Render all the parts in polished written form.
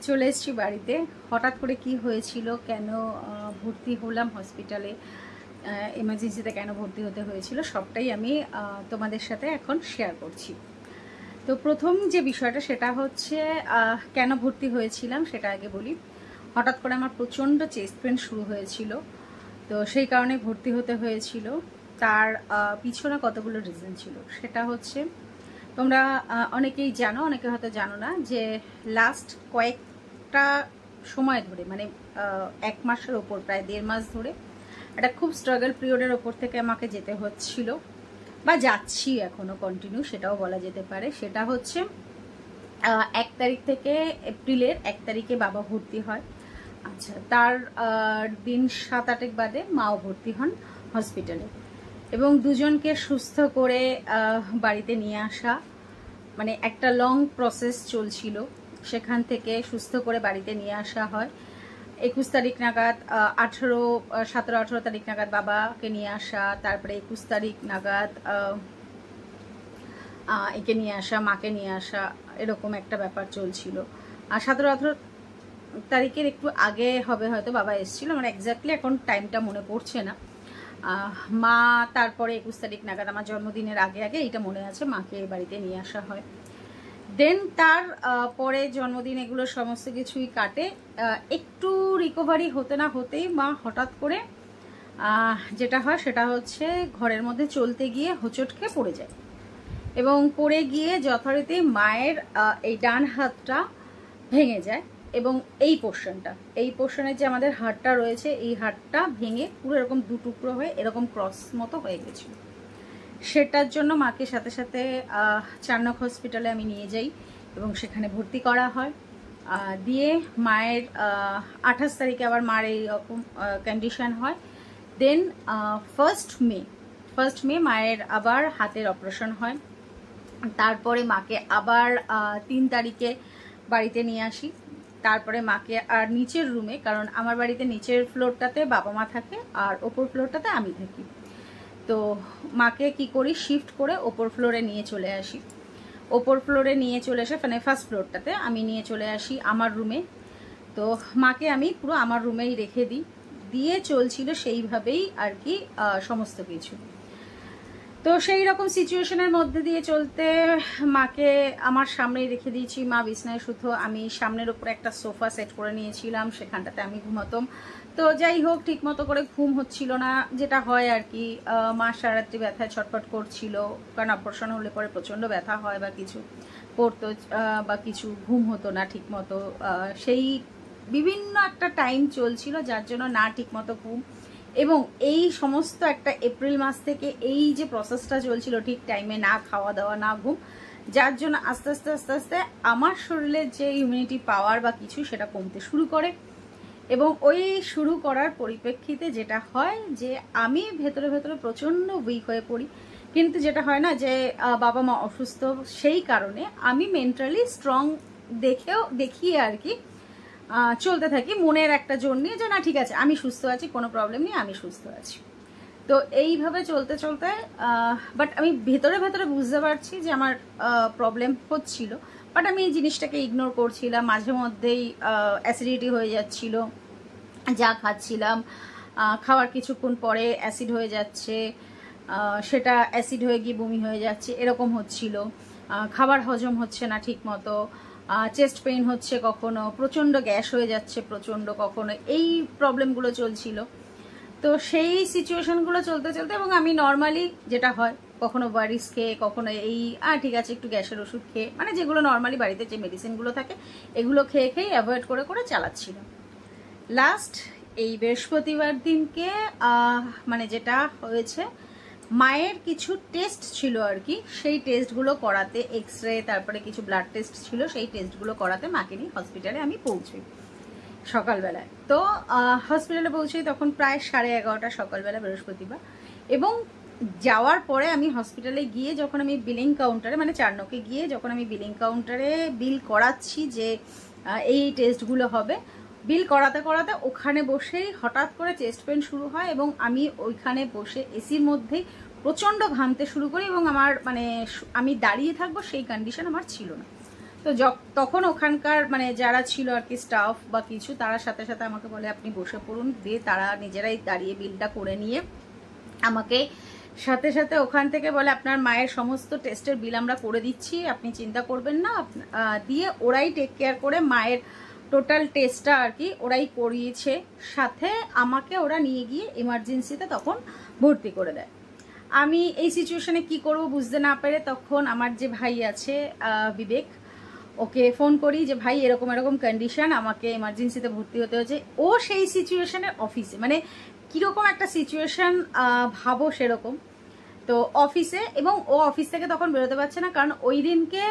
চলে এসেছি বাড়িতে। হঠাৎ করে কি হয়েছিল, কেন ভর্তি হলাম হসপিটালে, এমার্জেন্সিতে কেন ভর্তি হতে হয়েছিল, সবটাই আমি তোমাদের সাথে এখন শেয়ার করছি। তো প্রথম যে বিষয়টা সেটা হচ্ছে কেন ভর্তি হয়েছিলাম সেটা আগে বলি। হঠাৎ করে আমার প্রচণ্ড চেস্ট পেন শুরু হয়েছিল, তো সেই কারণে ভর্তি হতে হয়েছিল। তার পিছনে কতগুলো রিজন ছিল। সেটা হচ্ছে তোমরা অনেকেই জানো, অনেকে হয়তো জানো না, যে লাস্ট কয়েকটা সময় ধরে মানে 1 মাসের ওপর, প্রায় 1.5 মাস ধরে একটা খুব স্ট্রাগল পিরিয়ডের ওপর থেকে আমাকে যেতে হচ্ছিল, বা যাচ্ছি এখনো কন্টিনিউ, সেটাও বলা যেতে পারে। সেটা হচ্ছে 1 তারিখ থেকে, এপ্রিলের 1 তারিখে বাবা ভর্তি হয়। আচ্ছা, তার দিন 7-8 বাদে মাও ভর্তি হন হসপিটালে, এবং দুজনকে সুস্থ করে বাড়িতে নিয়ে আসা, মানে একটা লং প্রসেস চলছিল। সেখান থেকে সুস্থ করে বাড়িতে নিয়ে আসা হয় 21 তারিখ নাগাদ, 17-18 তারিখ নাগাদ বাবাকে নিয়ে আসা, তারপরে 21 তারিখ নাগাদ একে নিয়ে আসা, মাকে নিয়ে আসা, এরকম একটা ব্যাপার চলছিল। আর 17-18 তারিখের একটু আগে হবে হয়তো বাবা এসেছিল, মানে এক্স্যাক্টলি এখন টাইমটা মনে পড়ছে না। মা তারপরে 21 তারিখ নাগাদ, আমার জন্মদিনের আগে আগে, এইটা মনে আছে, মাকে বাড়িতে নিয়ে আসা হয়। দেন তার পরে জন্মদিন, এগুলো সমস্ত কিছুই কাটে। একটু রিকভারি হতে না হতেই মা হঠাৎ করে যেটা হয় সেটা হচ্ছে ঘরের মধ্যে চলতে গিয়ে হোঁচট খেয়ে পড়ে যায়, এবং পড়ে গিয়ে যথারীতি মায়ের এই ডান হাতটা ভেঙে যায়, এবং এই পোর্শনের যে আমাদের হাড়টা রয়েছে, এই হাড়টা ভেঙে পুরো এরকম 2 টুকরো হয়ে এরকম ক্রস মতো হয়ে গেছিল। সেটার জন্য মাকে সাথে সাথে চারনক হসপিটালে আমি নিয়ে যাই, এবং সেখানে ভর্তি করা হয়। দিয়ে মায়ের 28 তারিখে আবার মার এইরকম কন্ডিশন হয়। দেন 1 মে মায়ের আবার হাতের অপারেশন হয়। তারপরে মাকে আবার 3 তারিখে বাড়িতে নিয়ে আসি। তারপরে মাকে আর নিচের রুমে, কারণ আমার বাড়িতে নিচের ফ্লোরটাতে বাবা মা থাকে আর ওপর ফ্লোরটাতে আমি থাকি, তো মাকে কি করি, শিফট করে ওপর ফ্লোরে নিয়ে চলে আসি। ওপর ফ্লোরে নিয়ে চলে এসে, মানে ফার্স্ট ফ্লোরটাতে আমি নিয়ে চলে আসি আমার রুমে। তো মাকে আমি পুরো আমার রুমেই রেখে দিই, দিয়ে চলছিল সেইভাবেই আর কি সমস্ত কিছু। তো সেই রকম সিচুয়েশনের মধ্যে দিয়ে চলতে মাকে আমার সামনেই রেখে দিয়েছি, মা বিছনায় শুধু, আমি সামনের উপরে একটা সোফা সেট করে নিয়েছিলাম, সেখানটাতে আমি ঘুমাতাম। তো যাই হোক, ঠিক মতো করে ঘুম হচ্ছিল না, যেটা হয় আর কি। মা সারারাত্রি ব্যথায় ছটফট করছিল, কারণ অপারেশন হলে পরে প্রচণ্ড ব্যথা হয়, বা কিছু পড়তো, বা কিছু ঘুম হতো না ঠিক মতো। সেই বিভিন্ন একটা টাইম চলছিল, যার জন্য না ঠিক মতো ঘুম, এবং এই সমস্ত একটা এপ্রিল মাস থেকে এই যে প্রসেসটা চলছিল, ঠিক টাইমে না খাওয়া দাওয়া, না ঘুম, যার জন্য আস্তে আস্তে আস্তে আস্তে আমার শরীরের যে ইমিউনিটি পাওয়ার বা কিছু, সেটা কমতে শুরু করে। এবং ওই শুরু করার পরিপ্রেক্ষিতে যেটা হয় যে আমি ভেতরে ভেতরে প্রচণ্ড উইক হয়ে পড়ি। কিন্তু যেটা হয় না, যে বাবা মা অসুস্থ, সেই কারণে আমি মেন্টালি স্ট্রং দেখিয়ে আর কি চলতে থাকি, মনের একটা জোর নিয়ে, যে না ঠিক আছে, আমি সুস্থ আছি, কোনো প্রবলেম নেই, আমি সুস্থ আছি। তো এইভাবে চলতে চলতে বাট আমি ভেতরে ভেতরে বুঝতে পারছি যে আমার প্রবলেম হচ্ছিল, বাট আমি এই জিনিসটাকে ইগনোর করছিলাম। মাঝে মধ্যেই অ্যাসিডিটি হয়ে যাচ্ছিল, যা খাচ্ছিলাম খাওয়ার কিছুক্ষণ পরে অ্যাসিড হয়ে যাচ্ছে, সেটা অ্যাসিড হয়ে গিয়ে বমি হয়ে যাচ্ছে, এরকম হচ্ছিল। খাবার হজম হচ্ছে না ঠিক মতো, চেস্ট পেইন হচ্ছে, কখনো প্রচণ্ড গ্যাস হয়ে যাচ্ছে প্রচণ্ড, কখনো এই প্রবলেমগুলো চলছিল। তো সেই সিচুয়েশনগুলো চলতে চলতে, এবং আমি নর্মালি যেটা হয়, কখনো ওয়ারিস খেয়ে, কখনো এই ঠিক আছে একটু গ্যাসের ওষুধ খেয়ে, মানে যেগুলো নর্মালি বাড়িতে যে মেডিসিনগুলো থাকে, এগুলো খেয়ে খেয়ে অ্যাভয়েড করে করে চালাচ্ছিল। লাস্ট এই বৃহস্পতিবার দিনকে মানে যেটা হয়েছে, মায়ের কিছু টেস্ট ছিল আর কি, সেই টেস্টগুলো করাতে, এক্স রে, তারপরে কিছু ব্লাড টেস্ট ছিল, সেই টেস্টগুলো করাতে মাকে নিয়ে হসপিটালে আমি পৌঁছই সকালবেলায়। তো হসপিটালে পৌঁছই তখন প্রায় 11:30 সকালবেলা, বৃহস্পতিবার। এবং যাওয়ার পরে আমি হসপিটালে গিয়ে যখন আমি বিলিং কাউন্টারে, মানে চারনকে গিয়ে যখন আমি বিলিং কাউন্টারে বিল করাচ্ছি যে এই টেস্টগুলো হবে, বিল করাতে করাতে ওখানে বসেই হঠাৎ করে চেস্ট পেন শুরু হয়, এবং আমি ওইখানে বসে এসির মধ্যেই প্রচণ্ড ঘামতে শুরু করি, এবং আমার মানে আমি দাঁড়িয়ে থাকবো সেই কন্ডিশন আমার ছিল না। তো তখন ওখানকার মানে যারা ছিল আর কি স্টাফ বা কিছু, তারা সাথে সাথে আমাকে বলে আপনি বসে পড়ুন, দিয়ে তারা নিজেরাই দাঁড়িয়ে বিলটা করে নিয়ে আমাকে সাথে সাথে ওখান থেকে বলে আপনার মায়ের সমস্ত টেস্টের বিল আমরা করে দিচ্ছি, আপনি চিন্তা করবেন না, দিয়ে ওরাই টেক কেয়ার করে মায়ের টোটাল টেস্টটা আর কি ওরাই করিয়েছে। সাথে আমাকে ওরা নিয়ে গিয়ে ইমার্জেন্সিতে তখন ভর্তি করে দেয়। আমি এই সিচুয়েশনে কি করব বুঝতে না পেরে তখন আমার যে ভাই আছে বিবেক, ওকে ফোন করি যে ভাই এরকম এরকম কন্ডিশন, আমাকে ইমার্জেন্সিতে ভর্তি হতে হচ্ছে। ও সেই সিচুয়েশনের অফিসে, মানে কীরকম একটা সিচুয়েশন ভাবো সেরকম, তো অফিসে, এবং ও অফিস থেকে তখন বেরোতে পারছে না, কারণ ওই দিনকে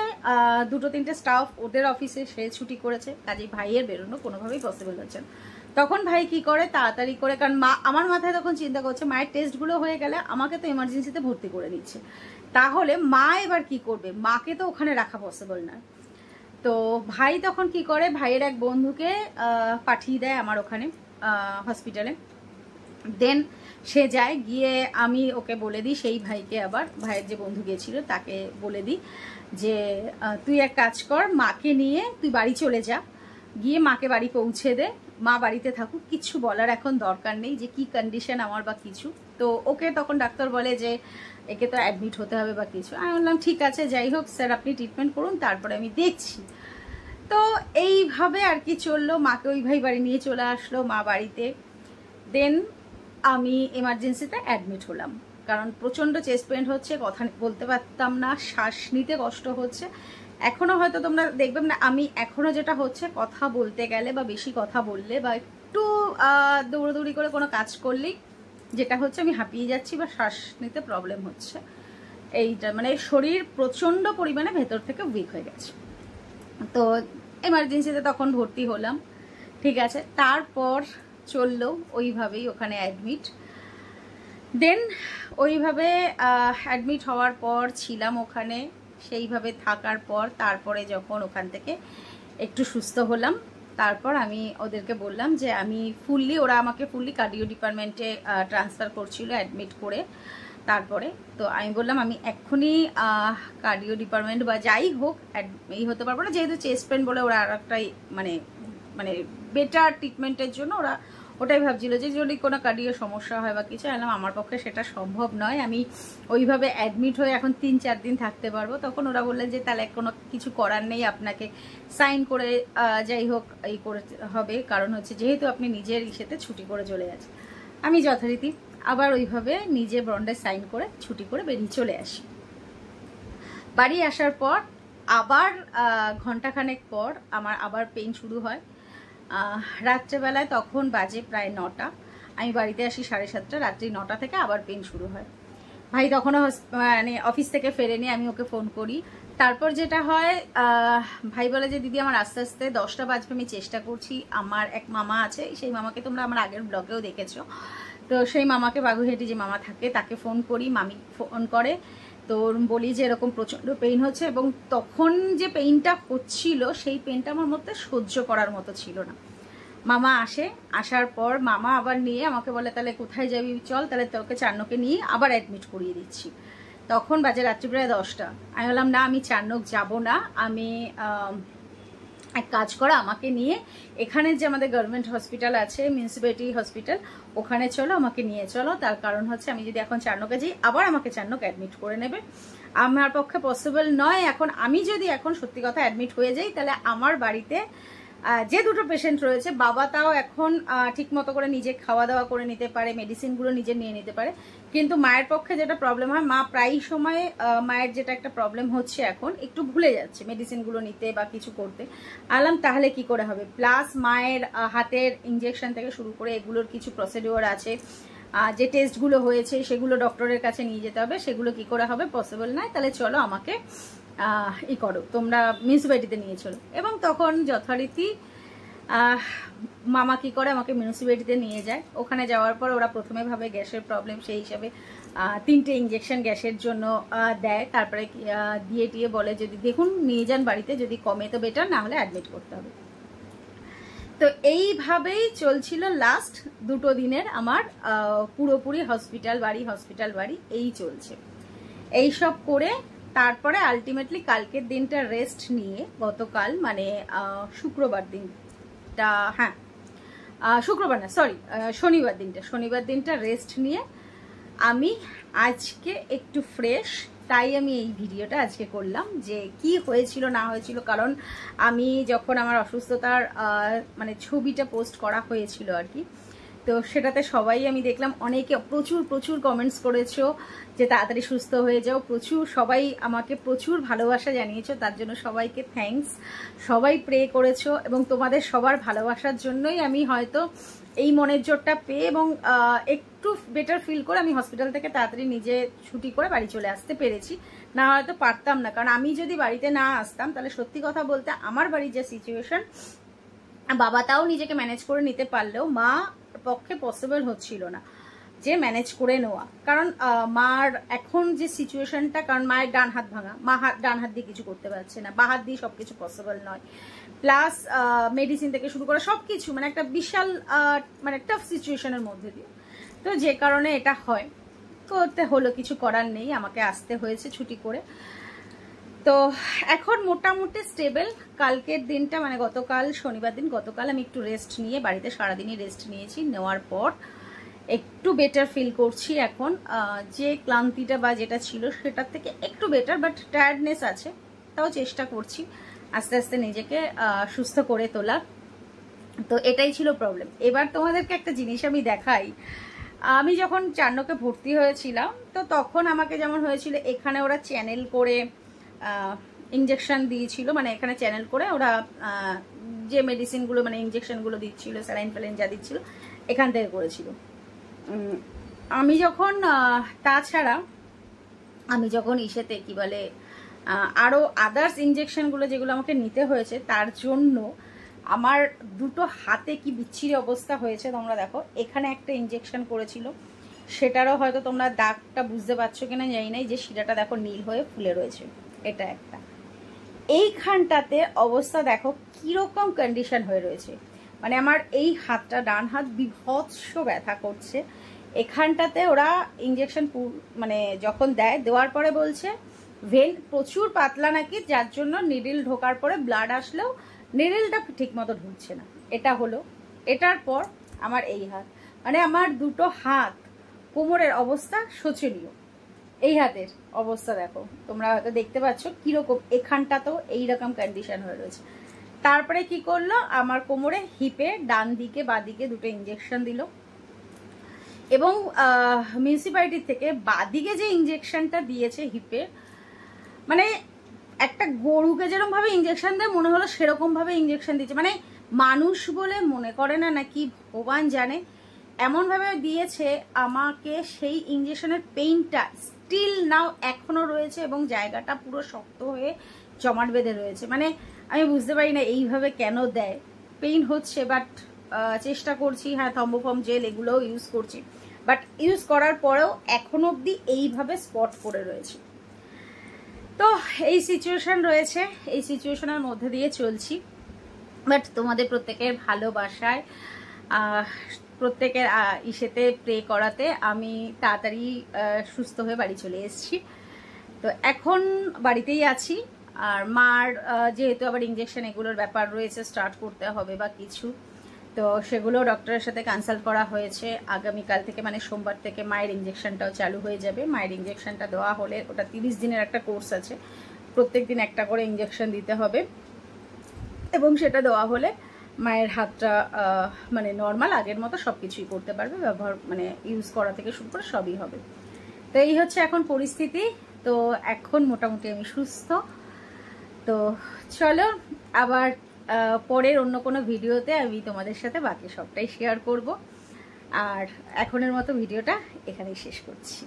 2-3টে স্টাফ ওদের অফিসে সে ছুটি করেছে, কাজেই ভাইয়ের বেরোনো কোনোভাবেই পসিবল হচ্ছে না। তখন ভাই কি করে তাড়াতাড়ি করে, কারণ আমার মাথায় তখন চিন্তা করছে মায়ের টেস্টগুলো হয়ে গেলে আমাকে তো ইমার্জেন্সিতে ভর্তি করে দিচ্ছে, তাহলে মা এবার কি করবে, মাকে তো ওখানে রাখা পসিবল না। তো ভাই তখন কি করে, ভাইয়ের এক বন্ধুকে পাঠিয়ে দেয় আমার ওখানে হসপিটালে। দেন সে যায়, গিয়ে আমি ওকে বলে দিই, সেই ভাইকে আবার ভাইয়ের যে বন্ধু গিয়েছিল তাকে বলে দিই যে তুই এক কাজ কর, মাকে নিয়ে তুই বাড়ি চলে যা, গিয়ে মাকে বাড়ি পৌঁছে দে, মা বাড়িতে থাকুক, কিছু বলার এখন দরকার নেই যে কি কন্ডিশন আমার বা কিছু। তো ওকে তখন ডাক্তার বলে যে একে তো অ্যাডমিট হতে হবে বা কিছু। আমি বললাম ঠিক আছে, যাই হোক স্যার আপনি ট্রিটমেন্ট করুন, তারপরে আমি দেখছি। তো এইভাবে আর কি চললো, মাকে ওই ভাই বাড়ি নিয়ে চলে আসলো, মা বাড়িতে। দেন আমি এমার্জেন্সিতে অ্যাডমিট হলাম, কারণ প্রচণ্ড চেস্ট পেন হচ্ছে, কথা বলতে পারতাম না, শ্বাস নিতে কষ্ট হচ্ছে। এখনও হয়তো তোমরা দেখবে না, আমি এখনও যেটা হচ্ছে কথা বলতে গেলে বা বেশি কথা বললে বা একটু দৌড়দৌড়ি করে কোনো কাজ করলেই যেটা হচ্ছে আমি হাঁপিয়ে যাচ্ছি বা শ্বাস নিতে প্রবলেম হচ্ছে। এইটা মানে শরীর প্রচণ্ড পরিমাণে ভেতর থেকে উইক হয়ে গেছে। তো এমার্জেন্সিতে তখন ভর্তি হলাম, ঠিক আছে। তারপর চললো ওইভাবেই ওখানে অ্যাডমিট। দেন ওইভাবে অ্যাডমিট হওয়ার পর ছিলাম ওখানে, সেইভাবে থাকার পর তারপরে যখন ওখান থেকে একটু সুস্থ হলাম, তারপর আমি ওদেরকে বললাম যে আমি ফুললি, ওরা আমাকে ফুললি কার্ডিও ডিপার্টমেন্টে ট্রান্সফার করছিল অ্যাডমিট করে। তারপরে তো আমি বললাম আমি এক্ষুনি কার্ডিও ডিপার্টমেন্ট বা যাই হোক এই হতে পারবো না, যেহেতু চেস্ট পেন বলে ওরা আর একটাই মানে মানে বেটার ট্রিটমেন্টের জন্য ওরা ওটাই ভাবছিল যে যদি কোনো কার্ডিও সমস্যা হয় বা কিছু। এলাম আমার পক্ষে সেটা সম্ভব নয়, আমি ওইভাবে অ্যাডমিট হয়ে এখন 3-4 দিন থাকতে পারবো। তখন ওরা বললেন যে তাহলে কোনো কিছু করার নেই, আপনাকে সাইন করে যাই হোক এই করে হবে, কারণ হচ্ছে যেহেতু আপনি নিজের ইসেতে ছুটি করে চলে যাচ্ছেন। আমি যথারীতি আবার ওইভাবে নিজে বন্ডে সাইন করে ছুটি করে বেরিয়ে চলে আসি। বাড়ি আসার পর আবার ঘন্টাখানেক পর আমার আবার পেইন শুরু হয়। রাত্রেবেলায় তখন বাজে প্রায় 9টা, আমি বাড়িতে আসি 7:30, রাত্রি 9টা থেকে আবার পেন শুরু হয়। ভাই তখনও মানে অফিস থেকে ফেরেনি, আমি ওকে ফোন করি। তারপর যেটা হয়, ভাই বলে যে দিদি আমার আস্তে আস্তে 10টা বাজবে, আমি চেষ্টা করছি। আমার এক মামা আছে, সেই মামাকে তোমরা আমার আগের ব্লগেও দেখেছো, তো সেই মামাকে বাগুইহাটি যে মামা থাকে তাকে ফোন করি, মামি ফোন করে, তো বলি যে এরকম প্রচণ্ড পেইন হচ্ছে। এবং তখন যে পেইনটা হচ্ছিল সেই পেইনটা আমার মধ্যে সহ্য করার মতো ছিল না। মামা আসে, আসার পর মামা আবার নিয়ে আমাকে বলে তাহলে কোথায় যাবি, চল তাহলে তোকে চারনকে নিয়ে আবার অ্যাডমিট করিয়ে দিচ্ছি। তখন বাজে রাত্রি প্রায় 10টা। আমি বললাম না আমি চারনক যাব না, আমি এক কাজ করা, আমাকে নিয়ে এখানে যে আমাদের গভর্নমেন্ট হসপিটাল আছে মিউনিসিপ্যালিটি হসপিটাল, ওখানে চলো, আমাকে নিয়ে চলো। তার কারণ হচ্ছে আমি যদি এখন চারনকে যাই আবার আমাকে চারনক অ্যাডমিট করে নেবে, আমার পক্ষে পসিবল নয়। এখন আমি যদি এখন সত্যি কথা অ্যাডমিট হয়ে যাই তাহলে আমার বাড়িতে যে দুটো পেশেন্ট রয়েছে, বাবা তাও এখন ঠিক মতো করে নিজে খাওয়া দাওয়া করে নিতে পারে, মেডিসিনগুলো নিজে নিয়ে নিতে পারে, কিন্তু মায়ের পক্ষে যেটা প্রবলেম হয়, মা প্রায় সময় মায়ের যেটা একটা প্রবলেম হচ্ছে এখন একটু ভুলে যাচ্ছে মেডিসিনগুলো নিতে বা কিছু করতে। আলাম তাহলে কি করে হবে, প্লাস মায়ের হাতের ইঞ্জেকশন থেকে শুরু করে এগুলোর কিছু প্রসিডিওর আছে, যে টেস্টগুলো হয়েছে সেগুলো ডক্টরের কাছে নিয়ে যেতে হবে, সেগুলো কি করে হবে, পসিবল নয়, তাহলে চলো আমাকে ই করো, তোমরা মিউনিসিপ্যালিটিতে নিয়ে চলো। এবং তখন যথারীতি মামা কি করে আমাকে মিউনিসিপ্যালিটিতে নিয়ে যায়। ওখানে যাওয়ার পর ওরা প্রথমে ভাবে গ্যাসের প্রবলেম, সেই হিসাবে 3টে ইঞ্জেকশন গ্যাসের জন্য দেয়। তারপরে দিয়ে টিয়ে বলে যদি দেখুন নিয়ে যান বাড়িতে, যদি কমে তো বেটার, না হলে অ্যাডমিট করতে হবে। তো এইভাবেই চলছিল লাস্ট 2টো দিনের আমার পুরোপুরি হসপিটাল বাড়ি এই চলছে। এই সব করে তারপরে আলটিমেটলি কালকের দিনটা রেস্ট নিয়ে গতকাল মানে শুক্রবার দিনটা, হ্যাঁ শুক্রবার না সরি শনিবার দিনটা রেস্ট নিয়ে আমি আজকে একটু ফ্রেশ, তাই আমি এই ভিডিওটা আজকে করলাম যে কি হয়েছিল না হয়েছিল। কারণ আমি যখন আমার অসুস্থতার মানে ছবিটা পোস্ট করা হয়েছিল আর কি, তো সেটাতে সবাই আমি দেখলাম অনেকে প্রচুর কমেন্টস করেছো যে তাড়াতাড়ি সুস্থ হয়ে যাও, সবাই আমাকে প্রচুর ভালোবাসা জানিয়েছো, তার জন্য সবাইকে থ্যাঙ্কস। সবাই প্রে করেছো এবং তোমাদের সবার ভালোবাসার জন্যই আমি হয়তো এই মনের জোরটা পেয়ে এবং একটু বেটার ফিল করে আমি হসপিটাল থেকে তাড়াতাড়ি নিজে ছুটি করে বাড়ি চলে আসতে পেরেছি, না হয়তো পারতাম না। কারণ আমি যদি বাড়িতে না আসতাম তাহলে সত্যি কথা বলতে আমার বাড়ির যে সিচুয়েশন, বাবা তাও নিজেকে ম্যানেজ করে নিতে পারলেও মা পক্ষে পসিবল হচ্ছিল না যে ম্যানেজ করে নেওয়া। কারণ মার এখন যে সিচুয়েশনটা, কারণ মায়ের ডান হাত ভাঙা, মা ডান হাত দিয়ে কিছু করতে পারছে না, বা হাত দিয়ে সবকিছু পসিবল নয়, প্লাস মেডিসিন থেকে শুরু করে সবকিছু মানে একটা বিশাল মানে টাফ সিচুয়েশনের মধ্যে দিয়ে, তো যে কারণে এটা হয় করতে হলো, কিছু করার নেই, আমাকে আসতে হয়েছে ছুটি করে। তো এখন মোটামুটি স্টেবল। কালকের দিনটা মানে গতকাল শনিবার দিন, গতকাল আমি একটু রেস্ট নিয়ে বাড়িতে সারাদিনই রেস্ট নিয়েছি, নেওয়ার পর একটু বেটার ফিল করছি এখন। যে ক্লান্তিটা বা যেটা ছিল সেটার থেকে একটু বেটার, বাট টায়ার্ডনেস আছে, তাও চেষ্টা করছি আস্তে আস্তে নিজেকে সুস্থ করে তোলা। তো এটাই ছিল প্রবলেম। এবার তোমাদেরকে একটা জিনিস আমি দেখাই। আমি যখন চান্নকে ভর্তি হয়েছিলাম তো তখন আমাকে যেমন হয়েছিল, এখানে ওরা চ্যানেল করে ইঞ্জেকশন দিয়েছিল, মানে এখানে চ্যানেল করে ওরা যে মেডিসিনগুলো মানে ইঞ্জেকশনগুলো দিচ্ছিল, স্যালাইন ফ্যালাইন যা দিচ্ছিল এখান থেকে করেছিল। আমি যখন তাছাড়া আমি যখন ইসেতে কি বলে আরও আদার্স ইঞ্জেকশনগুলো যেগুলো আমাকে নিতে হয়েছে, তার জন্য আমার দুটো হাতে কি বিচ্ছিরি অবস্থা হয়েছে তোমরা দেখো। এখানে একটা ইঞ্জেকশন করেছিল, সেটারও হয়তো তোমরা দাগটা বুঝতে পারছো কিনা জানি না, যে শিরাটা দেখো নীল হয়ে ফুলে রয়েছে, এটা একটা। এইখানটাতে অবস্থা দেখো কিরকম কন্ডিশন হয়ে রয়েছে, মানে আমার এই হাতটা ডান হাত বিভৎস ব্যথা করছে। এখানটাতে ওরা ইঞ্জেকশন মানে যখন দেওয়ার পরে বলছে ভেন প্রচুর পাতলা নাকি, যার জন্য নিডল ঢোকার পরে ব্লাড আসলেও নিডলটা ঠিক মতো ঢুকছে না। এটা হলো, এটার পর আমার এই হাত, মানে আমার দুটো হাত কোমরের অবস্থা শোচনীয়। এই হাতের অবস্থা দেখো, তোমরা হয়তো দেখতে পাচ্ছ কিরকম, এখানটাতেও এইরকম কন্ডিশন হয়ে রয়েছে। তারপরে কি করলো, আমার কোমরে হিপে ডান দিকে বাঁ দিকে দুটো ইঞ্জেকশন দিল, এবং মিউনিসিপ্যালিটি থেকে বাদিকে যে ইঞ্জেকশনটা দিয়েছে হিপে, মানে একটা গরুকে যেরকম ভাবে ইঞ্জেকশন দেয় মনে হলো সেরকম ভাবে ইঞ্জেকশন দিচ্ছে, মানে মানুষ বলে মনে করে না নাকি ভগবান জানে, এমন ভাবে দিয়েছে আমাকে। সেই ইঞ্জেকশনের পেইনটা স্টিল নাও এখনো রয়েছে এবং জায়গাটা পুরো শক্ত হয়ে জমাট বেঁধে রয়েছে। মানে আমি বুঝতে পারি না এইভাবে কেন দেয়, পেইন হচ্ছে, বাট চেষ্টা করছি, হ্যাঁ থম্বোফর্ম জেল এগুলোও ইউজ করছি, বাট ইউজ করার পরেও এখনো অবধি এইভাবে স্পট পড়ে রয়েছে। তো এই সিচুয়েশন রয়েছে, এই সিচুয়েশনের মধ্যে দিয়ে চলছি, বাট তোমাদের প্রত্যেকের ভালোবাসায় প্রত্যেকের ইসেতে প্রে করাতে আমি তাড়াতাড়ি সুস্থ হয়ে বাড়ি চলে এসেছি। তো এখন বাড়িতেই আছি, আর মার যেহেতু আবার ইঞ্জেকশন এগুলোর ব্যাপার রয়েছে, স্টার্ট করতে হবে বা কিছু, তো সেগুলো ডক্টরের সাথে কনসাল্ট করা হয়েছে। আগামীকাল থেকে মানে সোমবার থেকে মায়ের ইঞ্জেকশনটাও চালু হয়ে যাবে। মায়ের ইঞ্জেকশনটা দেওয়া হলে, ওটা 30 দিনের একটা কোর্স আছে, প্রত্যেক দিন একটা করে ইঞ্জেকশন দিতে হবে, এবং সেটা দেওয়া হলে মায়ের হাতটা মানে নর্মাল আগের মতো সব কিছুই করতে পারবে, ব্যবহার মানে ইউজ করা থেকে শুরু করে সবই হবে। তো এই হচ্ছে এখন পরিস্থিতি। তো এখন মোটামুটি আমি সুস্থ। তো চলো আবার পরের অন্য কোনো ভিডিওতে আমি তোমাদের সাথে বাকি সবটাই শেয়ার করব, আর এখনের মতো ভিডিওটা এখানেই শেষ করছি।